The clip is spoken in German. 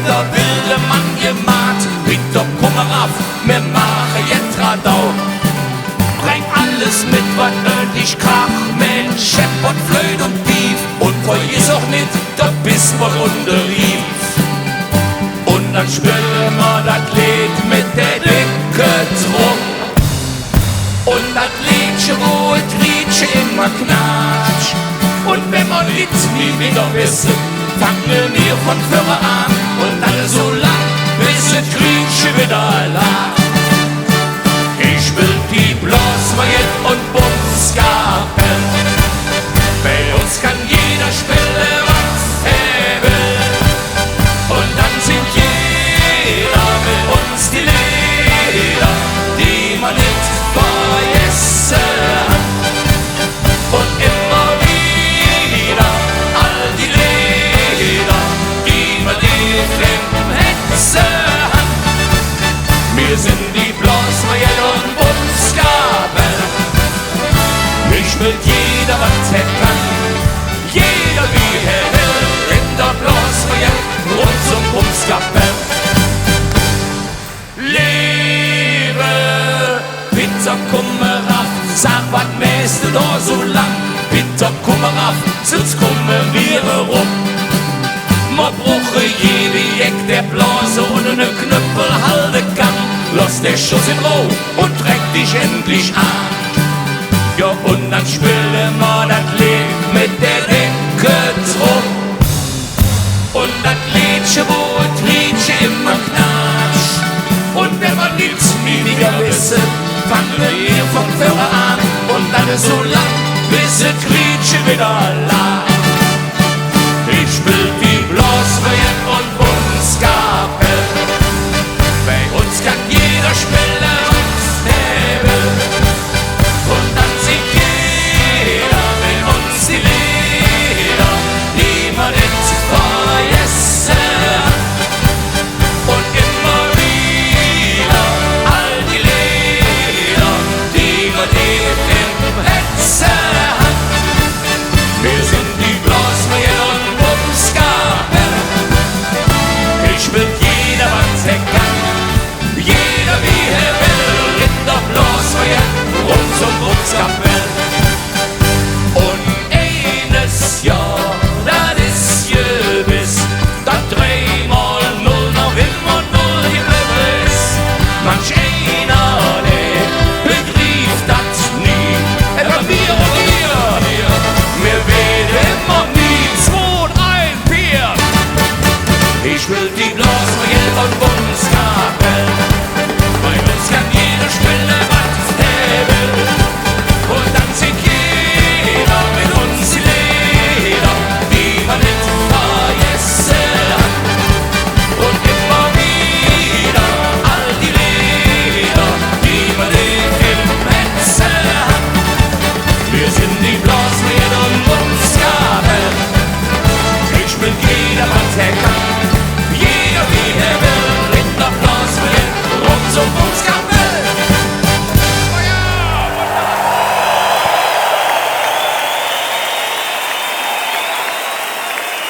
mit der wilde Mann gemacht, mit der Kummeraf, mir mache jetzt Radau. Bring alles mit, was nötig krach, Mensch, Scheppert, Flöt und Pief, und vergiss auch nicht, der Bismarck und der Rief. Und dann spielen wir das Lied mit der dicke Drum. Und das Liedchen, wo es Liedchen immer knatscht. Und wenn wir nicht nie wieder wissen, fangen wir von vorne an. Und alle so lang, bis das Liedchen wieder lacht. Ich spiel die Blasroyette und Bumskapelle. Bei uns kann jeder spielen, was er will. Und dann singt jeder mit uns die Lieder, die man nicht vergessen. Und immer wieder all die Lieder, die man nicht im Hetzen. Wir sind die Blasroyette und Bumskapelle. Ich will jeder, was er kann, jeder wie er will, in der Blasroyette rund zum Bumskapelle. Liebe Peter Kummeraf, sag, was mähst du da so lang? Peter Kummeraf, sonst kommen wir rum. Man brauche jede Eck der Blase und eine Knüppel halten kann. Lass der Schuss in Ruhe und trägt dich endlich an. Ja, und dann spielen wir das Lied mit der dicke Drum. Und das Liedchen, wo das Liedchen immer knatscht. Und wenn wir nichts weniger wissen, fangen wir von vorne an. Und dann so lang, bis das Liedchen wieder lacht. Ich spiel die Blasroyette und Bumskapelle. Bei uns kann jeder spielen, was er will. Und dann singt jeder mit uns die Lieder, die man nicht vergessen. Und immer wieder all die Lieder, die man nicht im Hetzen. Wir sind die Blasroyette und Bumskapelle. Ich will jeder, was er kann, jeder wie er will, in der Blasroyette rund zum Bumskapelle. Und eines Jahr, das ist gewiss, dass 3 mal 0 noch immer 0 geblieben ist. Manch einer, der begriff das nie, aber wir und ihr, wir werden immer nie 2, 1, 4. Ich will die Blasroyette und Bumskapelle. Bei uns kann jeder spielen, was er will. Und dann singt jeder mit uns die Lieder, die man nicht vergessen. Und immer wieder all die Lieder, die man nicht im Hetzen. Wir sind die Blasroyette und Bumskapelle. Ich will jeder, was er kann,